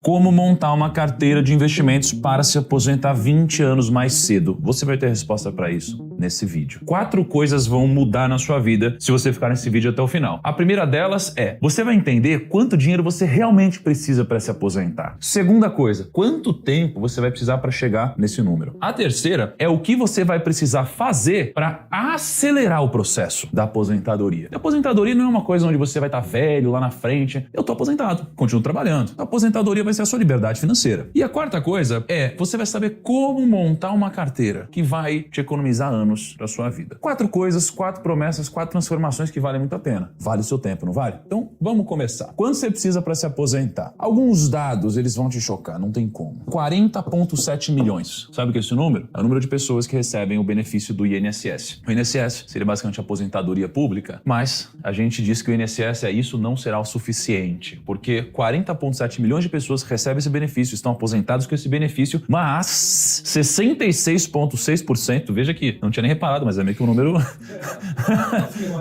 Como montar uma carteira de investimentos para se aposentar 20 anos mais cedo? Você vai ter resposta para isso nesse vídeo. 4 coisas vão mudar na sua vida se você ficar nesse vídeo até o final. A primeira delas é, você vai entender quanto dinheiro você realmente precisa para se aposentar. Segunda coisa, quanto tempo você vai precisar para chegar nesse número. A terceira é o que você vai precisar fazer para acelerar o processo da aposentadoria. A aposentadoria não é uma coisa onde você vai estar velho lá na frente. Eu tô aposentado, continuo trabalhando. A aposentadoria vai ser a sua liberdade financeira. E a quarta coisa é, você vai saber como montar uma carteira que vai te economizar anos da sua vida. 4 coisas, 4 promessas, 4 transformações que valem muito a pena. Vale o seu tempo, não vale? Então, vamos começar. Quanto você precisa para se aposentar? Alguns dados, eles vão te chocar, não tem como. 40,7 milhões. Sabe o que é esse número? É o número de pessoas que recebem o benefício do INSS. O INSS seria basicamente a aposentadoria pública, mas a gente diz que o INSS isso não será o suficiente, porque 40,7 milhões de pessoas recebem esse benefício, estão aposentados com esse benefício, mas 66,6%, veja aqui, não tinha nem reparado, mas é meio que um número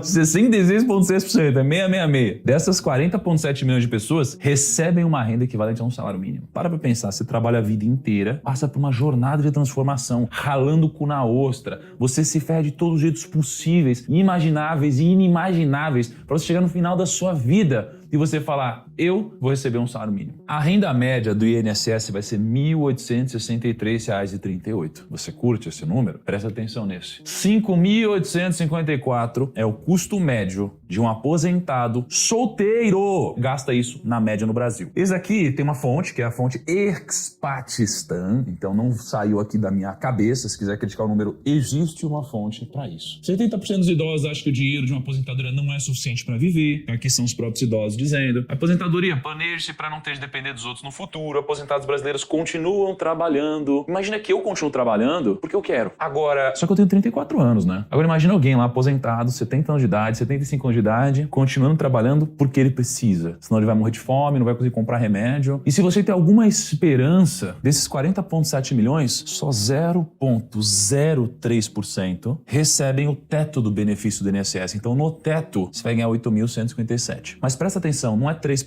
66,6%, é 666. Dessas 40,7 milhões de pessoas recebem uma renda equivalente a um salário mínimo. Para pensar, você trabalha a vida inteira, passa por uma jornada de transformação, ralando o cu na ostra, você se ferra de todos os jeitos possíveis, imagináveis e inimagináveis, para você chegar no final da sua vida e você falar, eu vou receber um salário mínimo. A renda média do INSS vai ser R$ 1.863,38. Você curte esse número? Presta atenção nesse. 5.854 é o custo médio de um aposentado solteiro. Gasta isso na média no Brasil. Esse aqui tem uma fonte, que é a fonte Expatistan, então não saiu aqui da minha cabeça. Se quiser criticar o número, existe uma fonte para isso. 70% dos idosos acham que o dinheiro de uma aposentadoria não é suficiente para viver. Aqui são os próprios idosos dizendo, aposentadoria, planeje-se para não ter de depender dos outros no futuro, aposentados brasileiros continuam trabalhando. Imagina que eu continuo trabalhando porque eu quero. Agora, só que eu tenho 34 anos, né? Agora imagina alguém lá aposentado, 70 anos de idade, 75 anos de idade, continuando trabalhando porque ele precisa. Senão ele vai morrer de fome, não vai conseguir comprar remédio. E se você tem alguma esperança, desses 40,7 milhões, só 0,03% recebem o teto do benefício do INSS. Então no teto você vai ganhar 8.157. Mas presta atenção, não é 3%,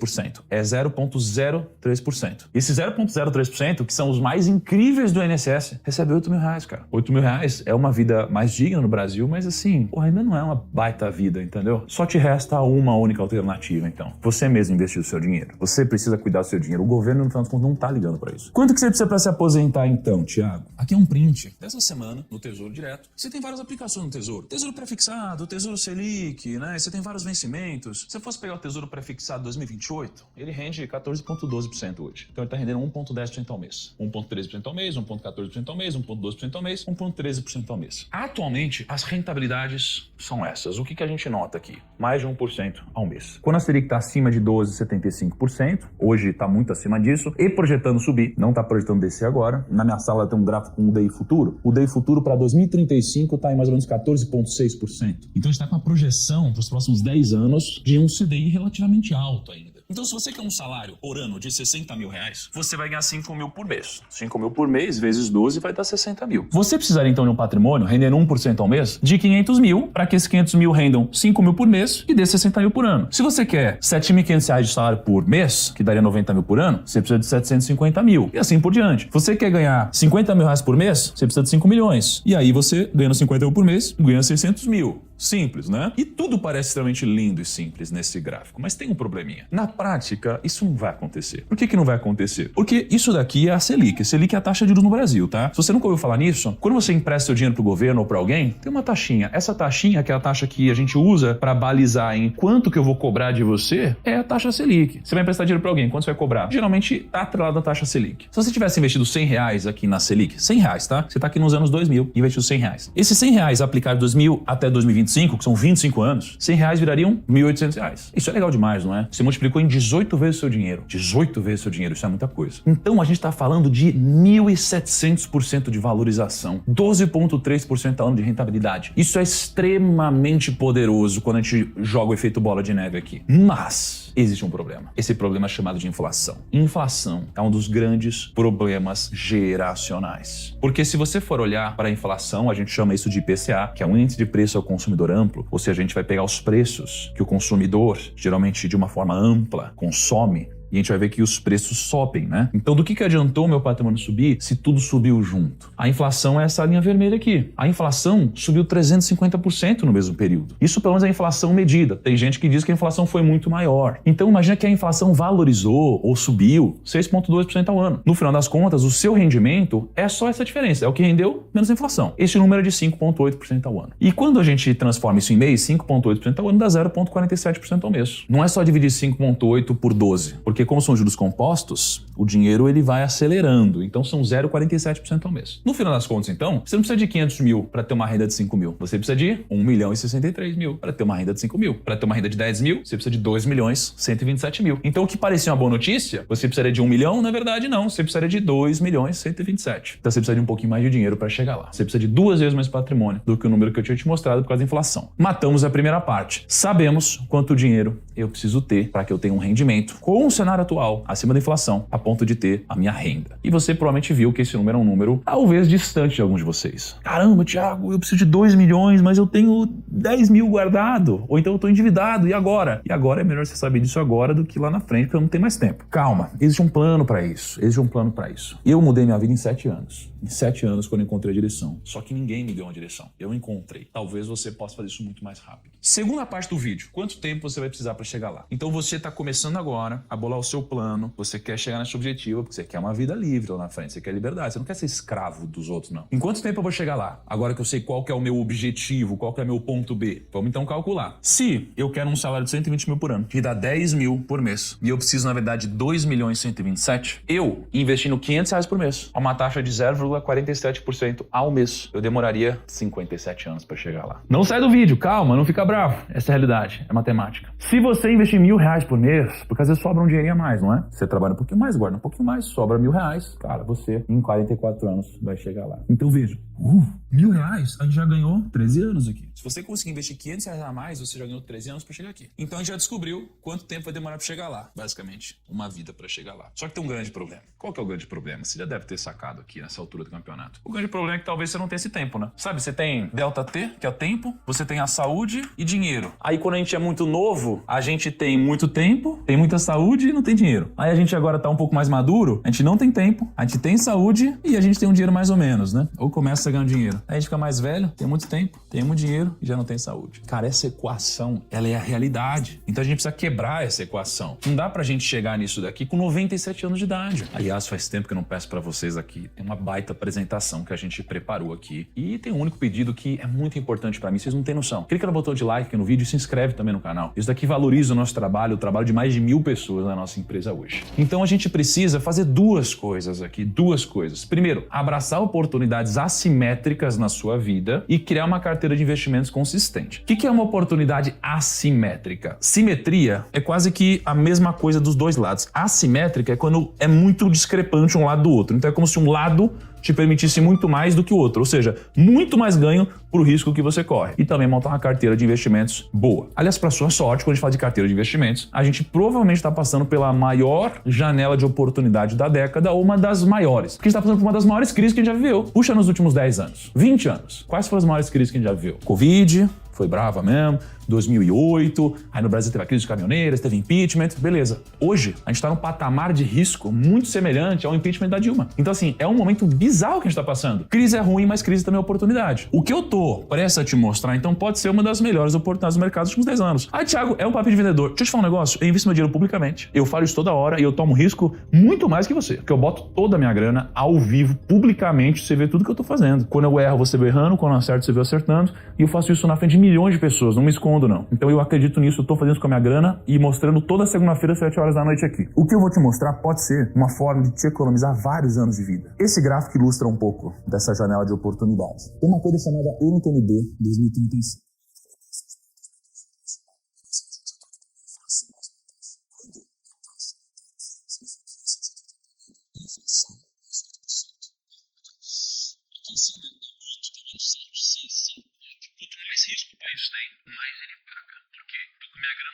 é 0,03%. E esse 0,03%, que são os mais incríveis do INSS, recebe R$8.000, cara. R$8.000 é uma vida mais digna no Brasil, mas assim, porra, ainda não é uma baita vida, entendeu? Só te resta uma única alternativa, então. Você mesmo investir o seu dinheiro. Você precisa cuidar do seu dinheiro. O governo, no final das contas, não tá ligando pra isso. Quanto que você precisa pra se aposentar, então, Thiago? Aqui é um print dessa semana no Tesouro Direto. Você tem várias aplicações no Tesouro. Tesouro pré-fixado, Tesouro Selic, né? Você tem vários vencimentos. Se você fosse pegar o Tesouro pré-fixado 2028, ele rende 14,12% hoje. Então ele tá rendendo 1,10% ao mês. 1,13% ao mês, 1,14% ao mês, 1,12% ao mês, 1,13% ao mês. Atualmente, as rentabilidades são essas. O que a gente nota aqui? Mais de 1% ao mês. Quando a Selic está acima de 12,75%, hoje está muito acima disso, e projetando subir, não está projetando descer agora. Na minha sala tem um gráfico com o DI futuro. O DI futuro para 2035 está em mais ou menos 14,6%. Então a gente está com uma projeção para os próximos 10 anos de um CDI relativamente alto ainda. Então, se você quer um salário por ano de R$60.000, você vai ganhar 5 mil por mês. 5 mil por mês vezes 12 vai dar 60 mil. Você precisaria, então, de um patrimônio rendendo 1% ao mês de 500 mil, para que esses 500 mil rendam 5 mil por mês e dê 60 mil por ano. Se você quer R$7.500 de salário por mês, que daria 90 mil por ano, você precisa de 750 mil. E assim por diante. Você quer ganhar 50 mil reais por mês, você precisa de 5 milhões. E aí você, ganhando 50 mil por mês, ganha 600 mil. Simples, né? E tudo parece extremamente lindo e simples nesse gráfico, mas tem um probleminha. Na prática, isso não vai acontecer. Por que não vai acontecer? Porque isso daqui é a Selic. A Selic é a taxa de juros no Brasil, tá? Se você nunca ouviu falar nisso, quando você empresta seu dinheiro pro governo ou pra alguém, tem uma taxinha. Essa taxinha, que é a taxa que a gente usa pra balizar em quanto que eu vou cobrar de você, é a taxa Selic. Você vai emprestar dinheiro pra alguém, quanto você vai cobrar? Geralmente tá atrelado à taxa Selic. Se você tivesse investido R$100 aqui na Selic, R$100, tá? Você tá aqui nos anos 2000 e investiu R$100. Esses R$100 aplicados de 2000 até 2025, que são 25 anos, R$100 virariam R$1.800. Isso é legal demais, não é? Você multiplicou em 18 vezes o seu dinheiro. 18 vezes o seu dinheiro, isso é muita coisa. Então a gente tá falando de 1.700% de valorização, 12,3% ao ano de rentabilidade. Isso é extremamente poderoso quando a gente joga o efeito bola de neve aqui. Mas existe um problema. Esse problema é chamado de inflação. Inflação é um dos grandes problemas geracionais. Porque se você for olhar para a inflação, a gente chama isso de IPCA, que é um índice de preço ao consumidor amplo, ou seja, a gente vai pegar os preços que o consumidor, geralmente de uma forma ampla, consome E a gente vai ver que os preços sobem, né? Então do que adiantou o meu patrimônio subir se tudo subiu junto? A inflação é essa linha vermelha aqui. A inflação subiu 350% no mesmo período. Isso pelo menos é a inflação medida. Tem gente que diz que a inflação foi muito maior. Então imagina que a inflação valorizou ou subiu 6,2% ao ano. No final das contas, o seu rendimento é só essa diferença. É o que rendeu menos a inflação. Esse número é de 5,8% ao ano. E quando a gente transforma isso em mês, 5,8% ao ano dá 0,47% ao mês. Não é só dividir 5,8 por 12, porque como são juros compostos, o dinheiro ele vai acelerando. Então são 0,47% ao mês. No final das contas, então, você não precisa de 500 mil para ter uma renda de 5 mil. Você precisa de 1 milhão e 63 mil para ter uma renda de 5 mil. Para ter uma renda de 10 mil, você precisa de 2 milhões 127 mil. Então o que parecia uma boa notícia, você precisaria de 1 milhão, na verdade não. Você precisaria de 2 milhões 127. Então você precisa de um pouquinho mais de dinheiro para chegar lá. Você precisa de 2 vezes mais patrimônio do que o número que eu tinha te mostrado por causa da inflação. Matamos a primeira parte. Sabemos quanto dinheiro eu preciso ter para que eu tenha um rendimento com o cenário atual, acima da inflação, a ponto de ter a minha renda. E você provavelmente viu que esse número é um número talvez distante de alguns de vocês. Caramba, Thiago, eu preciso de 2 milhões, mas eu tenho 10 mil guardado. Ou então eu estou endividado, e agora? E agora é melhor você saber disso agora do que lá na frente, porque eu não tenho mais tempo. Calma, existe um plano para isso. Existe um plano para isso. Eu mudei minha vida em 7 anos. Em 7 anos, quando eu encontrei a direção. Só que ninguém me deu uma direção. Eu encontrei. Talvez você possa fazer isso muito mais rápido. Segunda parte do vídeo. Quanto tempo você vai precisar para chegar lá? Então você está começando agora a bolar o seu plano. Você quer chegar nesse objetivo, porque você quer uma vida livre lá na frente. Você quer liberdade. Você não quer ser escravo dos outros, não. Em quanto tempo eu vou chegar lá? Agora que eu sei qual que é o meu objetivo, qual que é o meu ponto B. Vamos então calcular. Se eu quero um salário de 120 mil por ano, que dá 10 mil por mês, e eu preciso, na verdade, de 2 milhões e 127, eu investindo 500 reais por mês, a uma taxa de 0,47% ao mês, eu demoraria 57 anos para chegar lá. Não sai do vídeo, calma, não fica bravo. Essa é a realidade, é matemática. Se você investir R$1.000 por mês, porque às vezes sobra um dinheirinho a mais, não é? Você trabalha um pouquinho mais, guarda um pouquinho mais, sobra R$1.000, cara, você em 44 anos vai chegar lá. Então veja, R$1.000, a gente já ganhou 13 anos aqui. Se você conseguir investir R$500 a mais, você já ganhou 13 anos para chegar aqui. Então a gente já descobriu quanto tempo vai demorar para chegar lá. Basicamente, uma vida para chegar lá. Só que tem um grande problema. Qual que é o grande problema? Você já deve ter sacado aqui nessa altura do campeonato. O grande problema é que talvez você não tenha esse tempo, né? Sabe, você tem delta T, que é o tempo, você tem a saúde e dinheiro. Aí quando a gente é muito novo, a gente tem muito tempo, tem muita saúde e não tem dinheiro. Aí a gente agora tá um pouco mais maduro, a gente não tem tempo, a gente tem saúde e a gente tem um dinheiro mais ou menos, né? Ou começa a ganhar dinheiro. Aí a gente fica mais velho, tem muito tempo, tem muito dinheiro e já não tem saúde. Cara, essa equação, ela é a realidade. Então a gente precisa quebrar essa equação. Não dá pra gente chegar nisso daqui com 97 anos de idade. Aliás, faz tempo que eu não peço pra vocês aqui. Tem uma baita apresentação que a gente preparou aqui. E tem um único pedido que é muito importante pra mim, vocês não têm noção. Clica no botão de like aqui no vídeo e se inscreve também no canal. Isso daqui valoriza o nosso trabalho, o trabalho de mais de 1.000 pessoas na nossa empresa hoje. Então a gente precisa fazer duas coisas aqui, duas coisas. Primeiro, abraçar oportunidades assimétricas na sua vida e criar uma carteira de investimentos consistente. O que é uma oportunidade assimétrica? Simetria é quase que a mesma coisa dos dois lados. Assimétrica é quando é muito discrepante um lado do outro. Então é como se um lado te permitisse muito mais do que o outro, ou seja, muito mais ganho pro risco que você corre. E também montar uma carteira de investimentos boa. Aliás, para sua sorte, quando a gente fala de carteira de investimentos, a gente provavelmente está passando pela maior janela de oportunidade da década ou uma das maiores. Porque a gente está passando por uma das maiores crises que a gente já viveu. Puxa nos últimos 10 anos, 20 anos. Quais foram as maiores crises que a gente já viveu? Covid, foi brava mesmo, 2008, aí no Brasil teve a crise de caminhoneiras, teve impeachment, beleza. Hoje, a gente está num patamar de risco muito semelhante ao impeachment da Dilma. Então assim, é um momento bizarro que a gente está passando. Crise é ruim, mas crise também é oportunidade. O que eu tô prestes a te mostrar, então, pode ser uma das melhores oportunidades do mercado dos últimos 10 anos. Ah, Thiago, é um papo de vendedor. Deixa eu te falar um negócio, eu invisto meu dinheiro publicamente, eu falo isso toda hora e eu tomo risco muito mais que você, porque eu boto toda a minha grana ao vivo, publicamente, você vê tudo que eu tô fazendo. Quando eu erro, você vê errando, quando eu acerto, você vê acertando, e eu faço isso na frente de milhões de pessoas, não me escondo não. Então eu acredito nisso, eu tô fazendo isso com a minha grana e mostrando toda segunda-feira, 7 horas da noite aqui. O que eu vou te mostrar pode ser uma forma de te economizar vários anos de vida. Esse gráfico ilustra um pouco dessa janela de oportunidades. Tem uma coisa chamada NTNB 2035.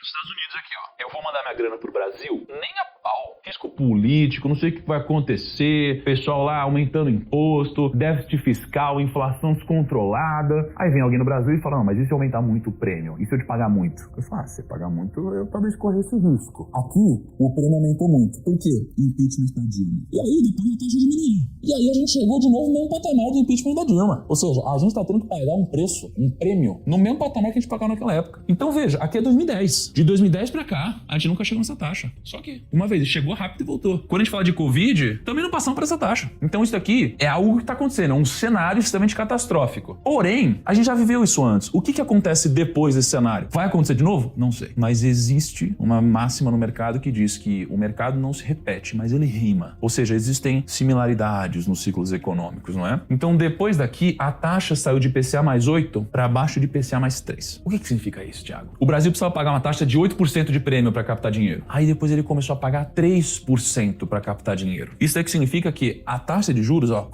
Estados Unidos aqui, ó. Eu vou mandar minha grana pro Brasil, nem a pau. Risco político, não sei o que vai acontecer, pessoal lá aumentando imposto, déficit fiscal, inflação descontrolada. Aí vem alguém no Brasil e fala, não, mas e se eu aumentar muito o prêmio? E se eu te pagar muito? Eu falo, se você pagar muito, eu talvez correr esse risco. Aqui, o prêmio aumentou muito. Por quê? Impeachment da Dilma. E aí, depois a taxa diminuiu. E aí a gente chegou de novo no mesmo patamar do impeachment da Dilma. Ou seja, a gente tá tendo que pagar um preço, um prêmio, no mesmo patamar que a gente pagava naquela época. Então veja, aqui é 2010. De 2010 pra cá, a gente nunca chegou nessa taxa. Só que, uma vez, chegou rápido e voltou. Quando a gente fala de Covid, também não passamos por essa taxa. Então isso aqui é algo que tá acontecendo, é um cenário extremamente catastrófico. Porém, a gente já viveu isso antes. O que acontece depois desse cenário? Vai acontecer de novo? Não sei. Mas existe uma máxima no mercado que diz que o mercado não se repete, mas ele rima. Ou seja, existem similaridades nos ciclos econômicos, não é? Então, depois daqui, a taxa saiu de IPCA mais 8 para baixo de IPCA mais 3. O que significa isso, Thiago? O Brasil precisava pagar uma taxa de 8% de prêmio para captar dinheiro. Aí depois ele começou a pagar 3% para captar dinheiro. Isso que significa que a taxa de juros, ó,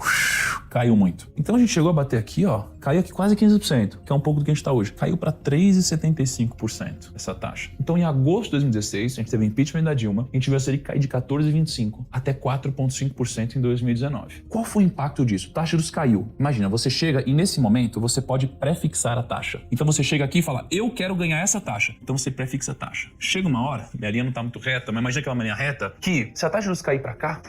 caiu muito. Então a gente chegou a bater aqui, ó, caiu aqui quase 15%, que é um pouco do que a gente está hoje. Caiu para 3,75% essa taxa. Então em agosto de 2016, a gente teve impeachment da Dilma, a gente viu a Selic cair de 14,25% até 4,5% em 2019. Qual foi o impacto disso? A taxa de juros caiu. Imagina, você chega e nesse momento você pode prefixar a taxa. Então você chega aqui e fala, eu quero ganhar essa taxa. Então você prefixa a taxa. Chega uma hora, minha linha não está muito reta, mas imagina aquela linha reta, que se a taxa de juros cair para cá,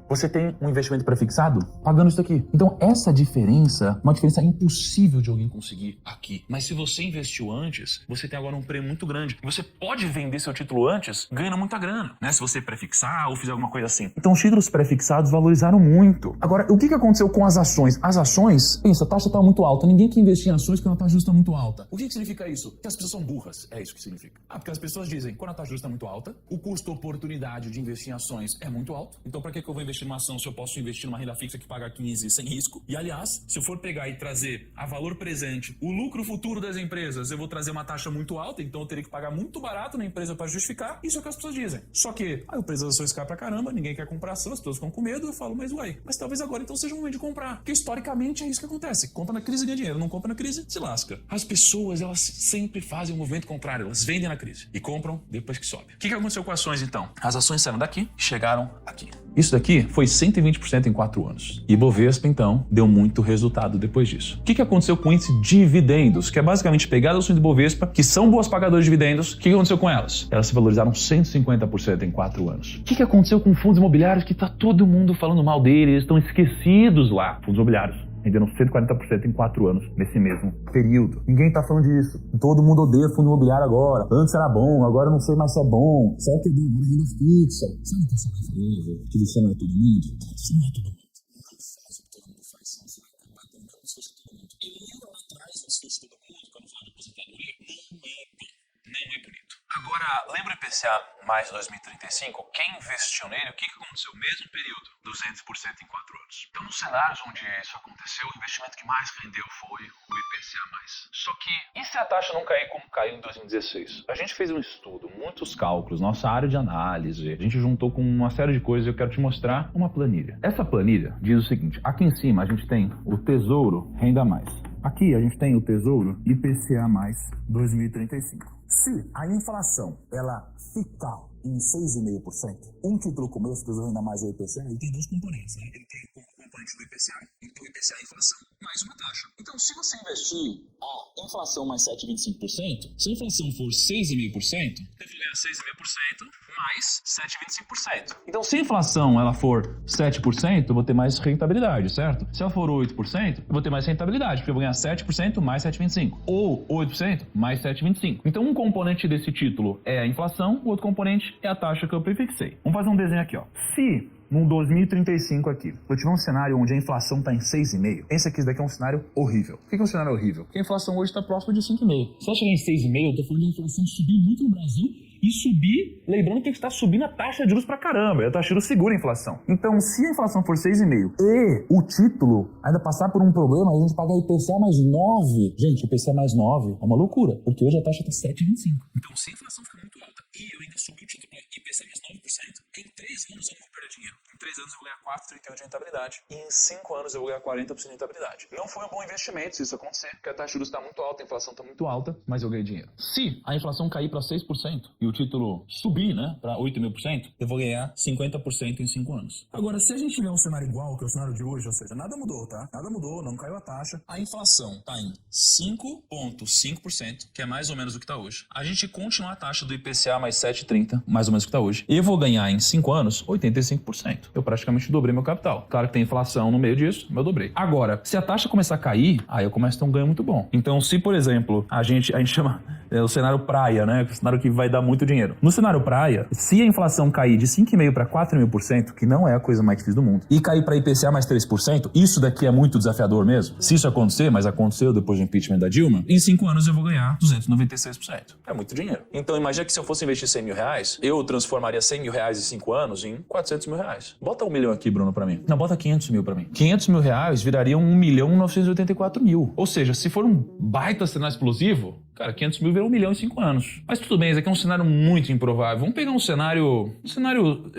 você tem um investimento prefixado pagando isso aqui. Então essa diferença, uma diferença impossível de alguém conseguir aqui. Mas se você investiu antes, você tem agora um prêmio muito grande. Você pode vender seu título antes, ganhando muita grana, né? Se você prefixar ou fizer alguma coisa assim. Então os títulos prefixados valorizaram muito. Agora, o que aconteceu com as ações? As ações, pensa, a taxa está muito alta. Ninguém quer investir em ações quando a taxa de juros está muito alta. O que significa isso? Que as pessoas são burras. É isso que significa. Porque as pessoas dizem, quando a taxa de juros está muito alta, o custo-oportunidade de investir em ações é muito alto. Então para que eu vou investir numa ação se eu posso investir numa renda fixa que paga 15 sem risco? E aliás, se eu for pegar e trazer a valor presente, o lucro futuro das empresas, eu vou trazer uma taxa muito alta, então eu teria que pagar muito barato na empresa para justificar. Isso é o que as pessoas dizem. Só que aí o preço das ações cai pra caramba, ninguém quer comprar ação, as pessoas ficam com medo, eu falo, mas talvez agora então seja o momento de comprar. Porque historicamente é isso que acontece. Compra na crise e ganha dinheiro, não compra na crise, se lasca. As pessoas, elas sempre fazem o movimento contrário, elas vendem na crise e compram depois que sobe. O que aconteceu com ações então? As ações saíram daqui e chegaram aqui. Isso daqui foi 120% em 4 anos. E Bovespa, então, deu muito resultado depois disso. O que aconteceu com o índice dividendos, que é basicamente pegar as ações do Bovespa, que são boas pagadoras de dividendos, o que aconteceu com elas? Elas se valorizaram 150% em 4 anos. O que aconteceu com fundos imobiliários que tá todo mundo falando mal deles, estão esquecidos lá? Fundos imobiliários renderam 140% em 4 anos, nesse mesmo período. Ninguém tá falando disso. Todo mundo odeia fundo imobiliário agora. Antes era bom, agora eu não sei mais se é bom. Será que é bom? Agora é renda fixa. Sabe o que você vai fazer? Que você não é todo mundo? Você não é todo mundo. Não faz o que todo mundo faz. Você vai acabar também como se fosse todo mundo. E lembra lá atrás, se fosse todo mundo, quando falava de aposentadoria? Não é bonito. Agora, lembra o IPCA mais 2035? Quem investiu nele, o que aconteceu? Mesmo período, 200% em 4 anos. Então, nos cenários onde isso aconteceu, o investimento que mais rendeu foi o IPCA+. Só que, e se a taxa não cair como caiu em 2016? A gente fez um estudo, muitos cálculos, nossa área de análise, a gente juntou com uma série de coisas e eu quero te mostrar uma planilha. Essa planilha diz o seguinte, aqui em cima a gente tem o Tesouro Renda Mais. Aqui a gente tem o Tesouro IPCA mais 2035. Se a inflação ela ficar em 6,5%, um título como esse, Tesouro Renda Mais e o IPCA, ele tem dois componentes, né? Ele tem como componente do IPCA. Então o IPCA é a inflação mais uma taxa. Então se você investir a inflação mais 7,25%, se a inflação for 6,5%, você vai ganhar 6,5% mais 7,25%. Então se a inflação ela for 7%, eu vou ter mais rentabilidade, certo? Se ela for 8%, eu vou ter mais rentabilidade, porque eu vou ganhar 7% mais 7,25%. Ou 8% mais 7,25%. Então um componente desse título é a inflação, o outro componente é a taxa que eu prefixei. Vamos fazer um desenho aqui, ó. Se no 2035 aqui, eu tiver um cenário onde a inflação está em 6,5%, pensa que isso daqui é um cenário horrível. Por que é um cenário horrível? Porque a inflação hoje está próxima de 5,5%. Se ela chegar em 6,5%, eu tô falando de inflação subir muito no Brasil e subir, lembrando que a gente está subindo a taxa de juros pra caramba, e a taxa de juros segura a inflação. Então, se a inflação for 6,5% e o título ainda passar por um problema, a gente pagar IPCA mais 9%, gente, IPCA mais 9% é uma loucura, porque hoje a taxa está 7,25%. Então, se a inflação ficar muito alta e eu ainda subir o título para IPCA mais 9%, Em 3 anos eu não vou perder dinheiro. Em 3 anos eu vou ganhar 4,38 de rentabilidade. E em 5 anos eu vou ganhar 40% de rentabilidade. Não foi um bom investimento se isso acontecer, porque a taxa de juros está muito alta, a inflação está muito alta, mas eu ganhei dinheiro. Se a inflação cair para 6% e o título subir, né, para 8.000%, eu vou ganhar 50% em 5 anos. Agora, se a gente tiver um cenário igual que é o cenário de hoje, ou seja, nada mudou, tá? Nada mudou, não caiu a taxa. A inflação está em 5,5%, que é mais ou menos o que está hoje. A gente continuar a taxa do IPCA mais 7,30, mais ou menos o que está hoje. Eu vou ganhar em 5 anos 85%. Eu praticamente dobrei meu capital. Claro que tem inflação no meio disso, mas eu dobrei. Agora, se a taxa começar a cair, aí eu começo a ter um ganho muito bom. Então, se, por exemplo, a gente chama o cenário praia, né? O cenário que vai dar muito dinheiro. No cenário praia, se a inflação cair de 5,5% para 4.000%, que não é a coisa mais difícil do mundo, e cair para IPCA mais 3%, isso daqui é muito desafiador mesmo. Se isso acontecer, mas aconteceu depois do impeachment da Dilma, em 5 anos eu vou ganhar 296%. É muito dinheiro. Então, imagina que se eu fosse investir 100 mil reais, eu transformaria 100 mil reais em 5 anos em 400 mil reais. Bota 1 milhão aqui, Bruno, pra mim. Não, bota 500 mil pra mim. 500 mil reais virariam 1.984.000. Ou seja, se for um baita cenário explosivo, cara, 500 mil virou 1 milhão em 5 anos. Mas tudo bem, esse aqui é um cenário muito improvável. Vamos pegar um cenário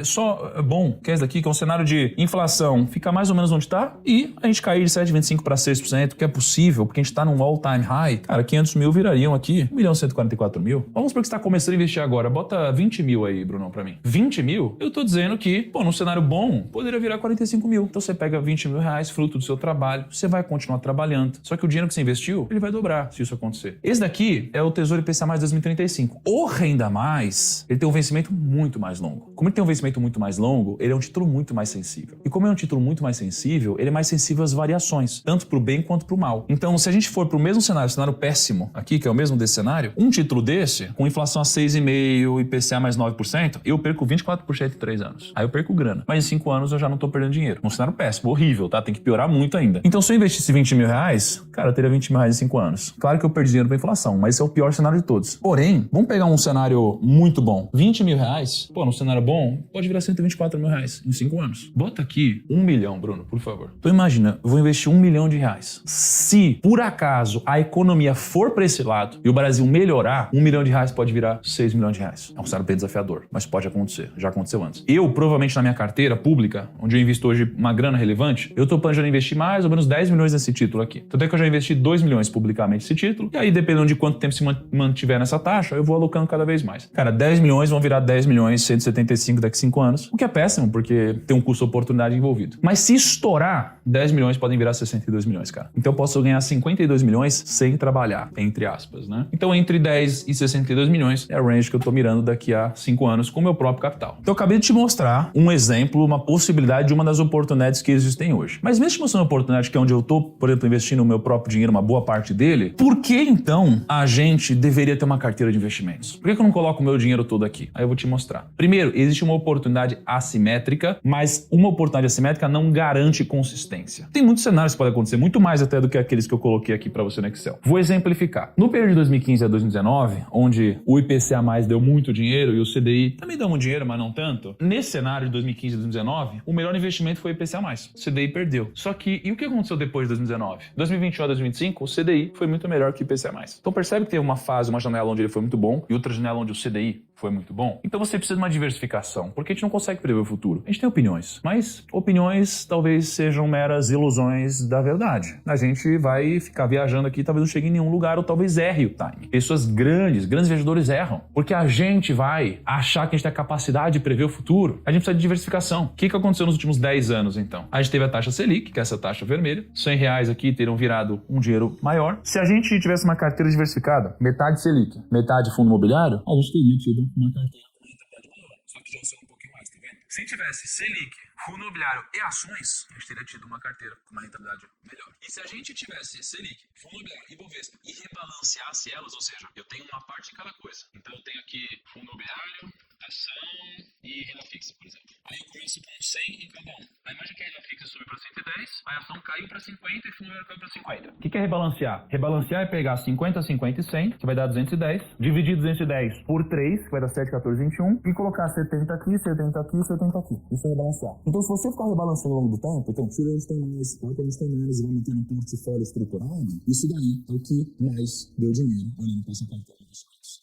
só bom, que é esse daqui, que é um cenário de inflação, fica mais ou menos onde está, e a gente cair de 7,25% para 6%, que é possível, porque a gente está num all-time high. Cara, 500 mil virariam aqui 1.144.000. Vamos supor que você está começando a investir agora. Bota 20 mil aí, Bruno, pra mim. 20 mil? Eu tô dizendo que, num cenário bom, poderia virar 45 mil. Então você pega 20 mil reais, fruto do seu trabalho, você vai continuar trabalhando. Só que o dinheiro que você investiu, ele vai dobrar se isso acontecer. Esse daqui é o Tesouro IPCA mais 2035. O Renda Mais, ele tem um vencimento muito mais longo. Como ele tem um vencimento muito mais longo, ele é um título muito mais sensível. E como é um título muito mais sensível, ele é mais sensível às variações, tanto pro bem quanto pro mal. Então, se a gente for pro mesmo cenário péssimo aqui, que é o mesmo desse cenário, um título desse, com inflação a 6,5%, IPCA mais 9%, eu perco 24% em 3 anos. Aí eu perco grana. Mas em 5 anos eu já não tô perdendo dinheiro. Um cenário péssimo, horrível, tá? Tem que piorar muito ainda. Então, se eu investisse 20 mil reais, cara, eu teria 20 mil reais em 5 anos. Claro que eu perdi dinheiro pra inflação, mas esse é o pior cenário de todos. Porém, vamos pegar um cenário muito bom. 20 mil reais, num cenário bom, pode virar 124 mil reais em 5 anos. Bota aqui 1 milhão, Bruno, por favor. Então imagina, eu vou investir 1 milhão de reais. Se, por acaso, a economia for pra esse lado e o Brasil melhorar, 1 milhão de reais pode virar 6 milhões de reais. É um cenário bem desafiador, mas pode acontecer. Já aconteceu antes. Eu, provavelmente, na minha carteira pública, onde eu invisto hoje uma grana relevante, eu tô planejando investir mais ou menos 10 milhões nesse título aqui. Tanto é que eu já investi 2 milhões publicamente nesse título, e aí, dependendo de quanto tempo se mantiver nessa taxa, eu vou alocando cada vez mais. Cara, 10 milhões vão virar 10 milhões 175 daqui a 5 anos, o que é péssimo, porque tem um custo oportunidade envolvido. Mas se estourar, 10 milhões podem virar 62 milhões, cara. Então eu posso ganhar 52 milhões sem trabalhar, entre aspas, né? Então entre 10 e 62 milhões é a range que eu tô mirando daqui a 5 anos com o meu próprio capital. Então eu acabei de te mostrar um exemplo, uma possibilidade de uma das oportunidades que existem hoje. Mas mesmo te mostrando uma oportunidade que é onde eu tô, por exemplo, investindo o meu próprio dinheiro, uma boa parte dele, por que então a gente deveria ter uma carteira de investimentos? Por que eu não coloco o meu dinheiro todo aqui? Aí eu vou te mostrar. Primeiro, existe uma oportunidade assimétrica, mas uma oportunidade assimétrica não garante consistência. Tem muitos cenários que podem acontecer, muito mais até do que aqueles que eu coloquei aqui para você no Excel. Vou exemplificar. No período de 2015 a 2019, onde o IPCA+ deu muito dinheiro e o CDI também deu muito dinheiro, mas não tanto, nesse cenário de 2015 a 2019, o melhor investimento foi o IPCA+. O CDI perdeu. Só que, e o que aconteceu depois de 2019? 2021 a 2025, o CDI foi muito melhor que o IPCA+. Então percebe que teve uma fase, uma janela onde ele foi muito bom e outra janela onde o CDI foi muito bom. Então você precisa de uma diversificação, porque a gente não consegue prever o futuro. A gente tem opiniões, mas opiniões talvez sejam meras ilusões da verdade. A gente vai ficar viajando aqui, talvez não chegue em nenhum lugar ou talvez erre o time. Pessoas grandes investidores erram, porque a gente vai achar que a gente tem a capacidade de prever o futuro. A gente precisa de diversificação. O que aconteceu nos últimos 10 anos, então? A gente teve a taxa Selic, que é essa taxa vermelha. 100 reais aqui teriam virado um dinheiro maior. Se a gente tivesse uma carteira diversificada, metade Selic, metade fundo imobiliário, a gente teria tido uma carteira com rentabilidade maior. Só que já são um pouquinho mais, tá vendo? Se tivesse Selic, fundo imobiliário e ações, a gente teria tido uma carteira com uma rentabilidade melhor. E se a gente tivesse Selic, fundo imobiliário e Bovespa e rebalanceasse elas, ou seja, eu tenho uma parte de cada coisa. Então eu tenho aqui fundo imobiliário, ação e renda fixa, por exemplo. Aí eu começo com 100 em cada um. Aí imagina que a renda fixa subiu para 110, a ação caiu para 50 e o fundo imobiliário caiu para 50. O que é rebalancear? Rebalancear é pegar 50, 50 e 100, que vai dar 210, dividir 210 por 3, que vai dar 7, 14, 21, e colocar 70 aqui, 70 aqui e 70 aqui. Isso é rebalancear. Então se você ficar rebalanceando ao longo do tempo, então tira eles tem mais, coloca eles tem menos e vai mantendo um portfólio estruturado, isso daí é o que mais deu dinheiro olhando para essa carteira de investimentos.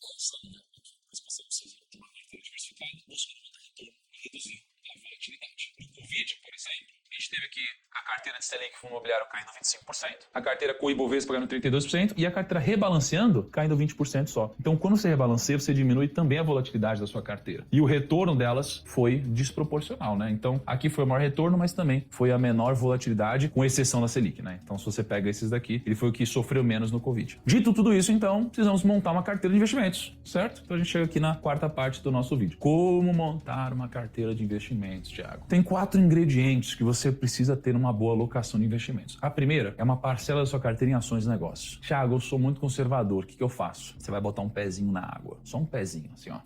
Mas você precisa de uma carteira diversificada, buscando um retorno reduzido exemplo, a gente teve aqui a carteira de Selic Fundo Imobiliário caindo 25%, a carteira com o Ibovespa caindo 32% e a carteira rebalanceando caindo 20% só. Então, quando você rebalanceia, você diminui também a volatilidade da sua carteira. E o retorno delas foi desproporcional, né? Então, aqui foi o maior retorno, mas também foi a menor volatilidade, com exceção da Selic, né? Então, se você pega esses daqui, ele foi o que sofreu menos no Covid. Dito tudo isso, então, precisamos montar uma carteira de investimentos, certo? Então, a gente chega aqui na quarta parte do nosso vídeo. Como montar uma carteira de investimentos, Thiago? Tem 4 ingredientes que você precisa ter uma boa alocação de investimentos. A primeira é uma parcela da sua carteira em ações e negócios. Thiago, eu sou muito conservador, o que eu faço? Você vai botar um pezinho na água, só um pezinho, assim, ó.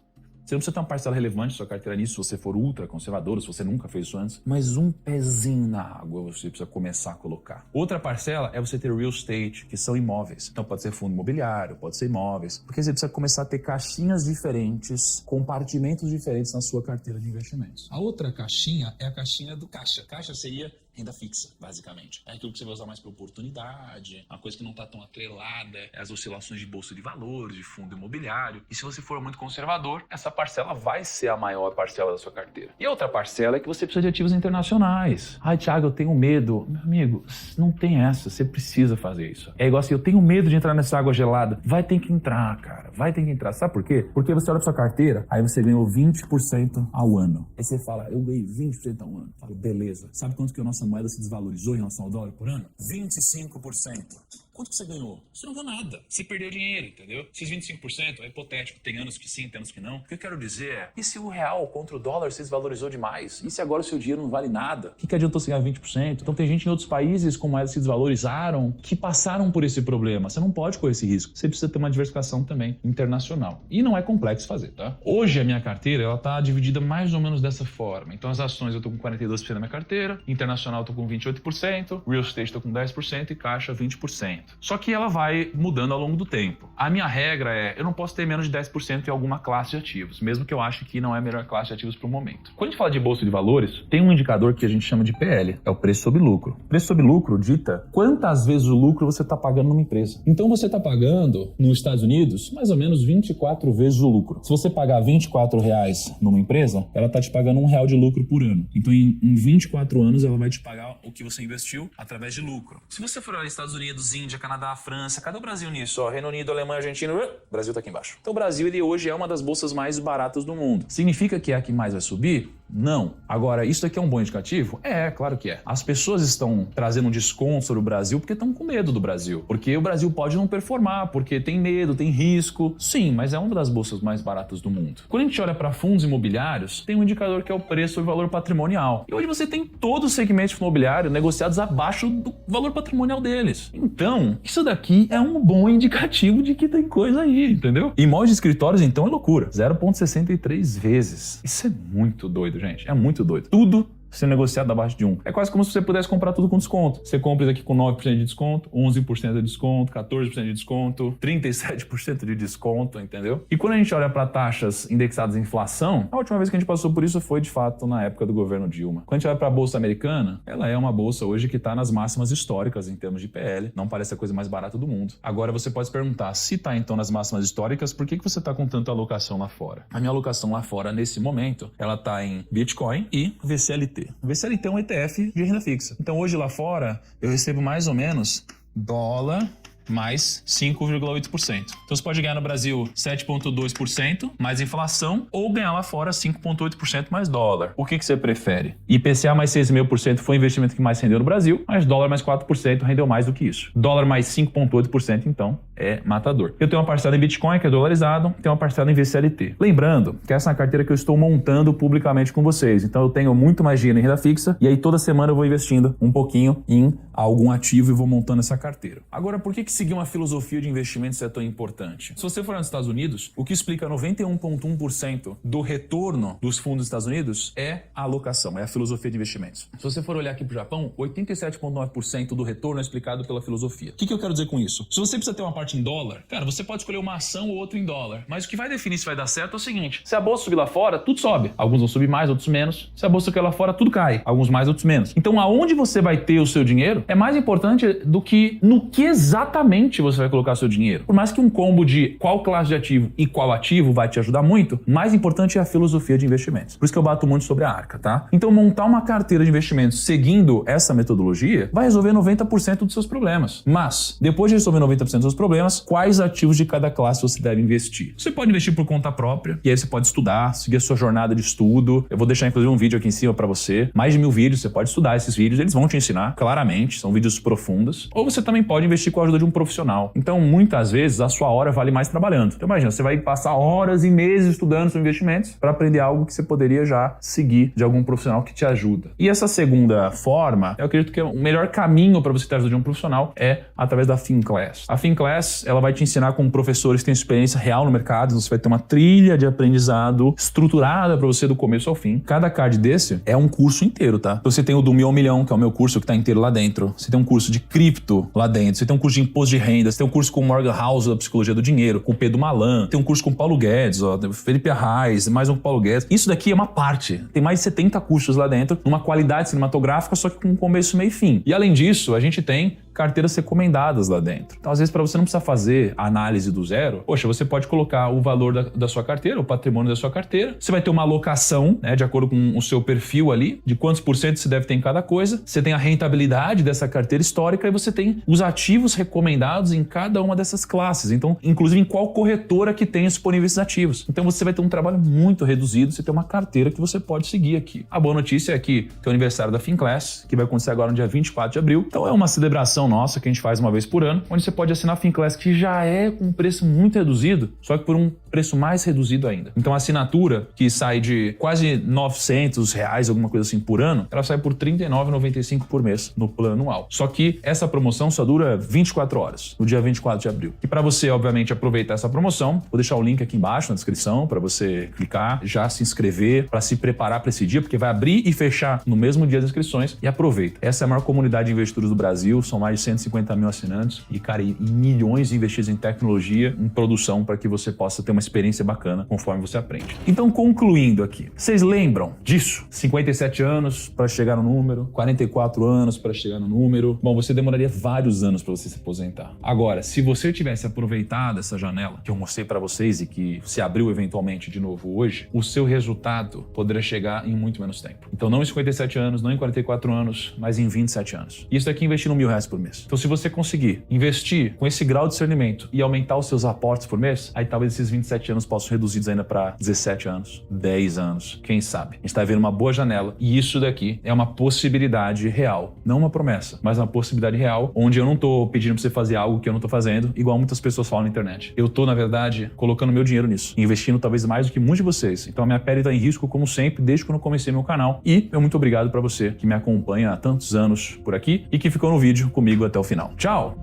Você não precisa ter uma parcela relevante da sua carteira nisso, se você for ultra conservador, se você nunca fez isso antes, mas um pezinho na água você precisa começar a colocar. Outra parcela é você ter real estate, que são imóveis. Então pode ser fundo imobiliário, pode ser imóveis, porque você precisa começar a ter caixinhas diferentes, compartimentos diferentes na sua carteira de investimentos. A outra caixinha é a caixinha do caixa. Caixa seria renda fixa, basicamente. É aquilo que você vai usar mais para oportunidade, uma coisa que não está tão atrelada às oscilações de bolsa de valores, de fundo imobiliário. E se você for muito conservador, essa parcela vai ser a maior parcela da sua carteira. E a outra parcela é que você precisa de ativos internacionais. Ai, Thiago, eu tenho medo. Meu amigo, não tem essa, você precisa fazer isso. É igual assim, eu tenho medo de entrar nessa água gelada. Vai ter que entrar, cara, vai ter que entrar. Sabe por quê? Porque você olha para sua carteira, aí você ganhou 20% ao ano. Aí você fala, eu ganhei 20% ao ano. Fala, beleza. Sabe quanto que a nossa moeda se desvalorizou em relação ao dólar por ano? 25%. Quanto que você ganhou? Você não ganhou nada. Você perdeu dinheiro, entendeu? Esses 25% é hipotético. Tem anos que sim, tem anos que não. O que eu quero dizer é, e se o real contra o dólar se desvalorizou demais? E se agora o seu dinheiro não vale nada? O que adiantou você ganhar 20%? Então tem gente em outros países com moedas que se desvalorizaram que passaram por esse problema. Você não pode correr esse risco. Você precisa ter uma diversificação também internacional. E não é complexo fazer, tá? Hoje a minha carteira, ela tá dividida mais ou menos dessa forma. Então as ações eu tô com 42% da minha carteira, internacional eu tô com 28%, real estate eu tô com 10% e caixa 20%. Só que ela vai mudando ao longo do tempo. A minha regra é, eu não posso ter menos de 10% em alguma classe de ativos, mesmo que eu ache que não é a melhor classe de ativos para o momento. Quando a gente fala de bolsa de valores, tem um indicador que a gente chama de PL, é o preço sobre lucro. O preço sobre lucro dita quantas vezes o lucro você está pagando numa empresa. Então você está pagando, nos Estados Unidos, mais ou menos 24 vezes o lucro. Se você pagar R$24 numa empresa, ela está te pagando R$1 de lucro por ano. Então em 24 anos ela vai te pagar o que você investiu através de lucro. Se você for olhar Estados Unidos, Índia, Canadá, França, cadê o Brasil nisso? Ó, Reino Unido, Alemanha, Argentina, o Brasil tá aqui embaixo. Então o Brasil, ele hoje é uma das bolsas mais baratas do mundo. Significa que é a que mais vai subir? Não. Agora, isso aqui é um bom indicativo? É, claro que é. As pessoas estão trazendo um desconto sobre o Brasil porque estão com medo do Brasil. Porque o Brasil pode não performar, porque tem medo, tem risco. Sim, mas é uma das bolsas mais baratas do mundo. Quando a gente olha para fundos imobiliários, tem um indicador que é o preço sobre valor patrimonial. E hoje você tem todo o segmento de fundo imobiliário negociados abaixo do valor patrimonial deles. Então, isso daqui é um bom indicativo de que tem coisa aí, entendeu? Imóveis de escritórios, então, é loucura. 0,63 vezes. Isso é muito doido, gente. É muito doido. Tudo sendo negociado abaixo de 1. É quase como se você pudesse comprar tudo com desconto. Você compra isso aqui com 9% de desconto, 11% de desconto, 14% de desconto, 37% de desconto, entendeu? E quando a gente olha para taxas indexadas à inflação, a última vez que a gente passou por isso foi, de fato, na época do governo Dilma. Quando a gente olha para a Bolsa Americana, ela é uma bolsa hoje que está nas máximas históricas em termos de PL. Não parece a coisa mais barata do mundo. Agora você pode se perguntar, se está então nas máximas históricas, por que você está com tanta alocação lá fora? A minha alocação lá fora, nesse momento, ela está em Bitcoin e VCLT. O VCLT é um ETF de renda fixa. Então hoje lá fora eu recebo mais ou menos dólar mais 5,8%. Então você pode ganhar no Brasil 7,2% mais inflação ou ganhar lá fora 5,8% mais dólar. O que você prefere? IPCA mais 6,5% foi o investimento que mais rendeu no Brasil, mas dólar mais 4% rendeu mais do que isso. Dólar mais 5,8% então é matador. Eu tenho uma parcela em Bitcoin que é dolarizado, tenho uma parcela em VCLT. Lembrando que essa é uma carteira que eu estou montando publicamente com vocês. Então eu tenho muito mais dinheiro em renda fixa e aí toda semana eu vou investindo um pouquinho em algum ativo e vou montando essa carteira. Agora, por que seguir uma filosofia de investimentos é tão importante? Se você for nos Estados Unidos, o que explica 91,1% do retorno dos fundos dos Estados Unidos é a alocação, é a filosofia de investimentos. Se você for olhar aqui para o Japão, 87,9% do retorno é explicado pela filosofia. O que eu quero dizer com isso? Se você precisa ter uma parte em dólar, cara, você pode escolher uma ação ou outra em dólar, mas o que vai definir se vai dar certo é o seguinte: se a bolsa subir lá fora, tudo sobe. Alguns vão subir mais, outros menos. Se a bolsa cair lá fora, tudo cai. Alguns mais, outros menos. Então, aonde você vai ter o seu dinheiro é mais importante do que no que exatamente claramente você vai colocar seu dinheiro. Por mais que um combo de qual classe de ativo e qual ativo vai te ajudar muito, mais importante é a filosofia de investimentos. Por isso que eu bato muito sobre a Arca, tá? Então montar uma carteira de investimentos seguindo essa metodologia vai resolver 90% dos seus problemas. Mas, depois de resolver 90% dos seus problemas, quais ativos de cada classe você deve investir? Você pode investir por conta própria, e aí você pode estudar, seguir a sua jornada de estudo. Eu vou deixar inclusive um vídeo aqui em cima para você. Mais de 1000 vídeos, você pode estudar esses vídeos, eles vão te ensinar, claramente, são vídeos profundos. Ou você também pode investir com a ajuda de um profissional. Então, muitas vezes, a sua hora vale mais trabalhando. Então, imagina, você vai passar horas e meses estudando sobre investimentos para aprender algo que você poderia já seguir de algum profissional que te ajuda. E essa segunda forma, eu acredito que o melhor caminho para você ter a ajuda de um profissional é através da Finclass. A Finclass, ela vai te ensinar com professores que têm experiência real no mercado, você vai ter uma trilha de aprendizado estruturada para você do começo ao fim. Cada card desse é um curso inteiro, tá? Você tem o do 1.000 ao milhão, que é o meu curso que tá inteiro lá dentro. Você tem um curso de cripto lá dentro. Você tem um curso de imposto de renda. Você tem um curso com o Morgan House da psicologia do dinheiro, com o Pedro Malan. Tem um curso com o Paulo Guedes, ó, Felipe Arraes, mais um com o Paulo Guedes. Isso daqui é uma parte. Tem mais de 70 cursos lá dentro, numa qualidade cinematográfica, só que com começo, meio e fim. E além disso, a gente tem carteiras recomendadas lá dentro. Então, às vezes, para você não precisar fazer a análise do zero, poxa, você pode colocar o valor da sua carteira, o patrimônio da sua carteira. Você vai ter uma alocação, né, de acordo com o seu perfil ali, de quantos por cento você deve ter em cada coisa. Você tem a rentabilidade dessa carteira histórica e você tem os ativos recomendados em cada uma dessas classes. Então, inclusive em qual corretora que tem disponíveis esses ativos. Então, você vai ter um trabalho muito reduzido, você tem uma carteira que você pode seguir aqui. A boa notícia é que tem o aniversário da Finclass, que vai acontecer agora no dia 24 de abril. Então, é uma celebração nossa que a gente faz uma vez por ano, onde você pode assinar a Finclass, que já é com um preço muito reduzido, só que por um preço mais reduzido ainda. Então a assinatura, que sai de quase R$900, alguma coisa assim, por ano, ela sai por R$39,95 por mês no plano anual. Só que essa promoção só dura 24 horas, no dia 24 de abril. E para você, obviamente, aproveitar essa promoção, vou deixar o link aqui embaixo na descrição para você clicar, já se inscrever, para se preparar para esse dia, porque vai abrir e fechar no mesmo dia das inscrições, e aproveita. Essa é a maior comunidade de investidores do Brasil, são mais de 150 mil assinantes e, cara, e milhões investidos em tecnologia, em produção, para que você possa ter uma experiência bacana conforme você aprende. Então, concluindo aqui, vocês lembram disso? 57 anos para chegar no número, 44 anos para chegar no número. Bom, você demoraria vários anos para você se aposentar. Agora, se você tivesse aproveitado essa janela que eu mostrei para vocês e que se abriu eventualmente de novo hoje, o seu resultado poderia chegar em muito menos tempo. Então, não em 57 anos, não em 44 anos, mas em 27 anos. Isso daqui investindo R$1.000 por mês. Então, se você conseguir investir com esse grau de discernimento e aumentar os seus aportes por mês, aí talvez esses 27 anos possam ser reduzidos ainda para 17 anos, 10 anos, quem sabe. A gente está vendo uma boa janela e isso daqui é uma possibilidade real, não uma promessa, mas uma possibilidade real, onde eu não tô pedindo para você fazer algo que eu não tô fazendo, igual muitas pessoas falam na internet. Eu tô, na verdade, colocando meu dinheiro nisso, investindo talvez mais do que muitos de vocês. Então a minha pele tá em risco, como sempre, desde quando eu comecei meu canal. E eu muito obrigado para você que me acompanha há tantos anos por aqui e que ficou no vídeo comigo até o final. Tchau!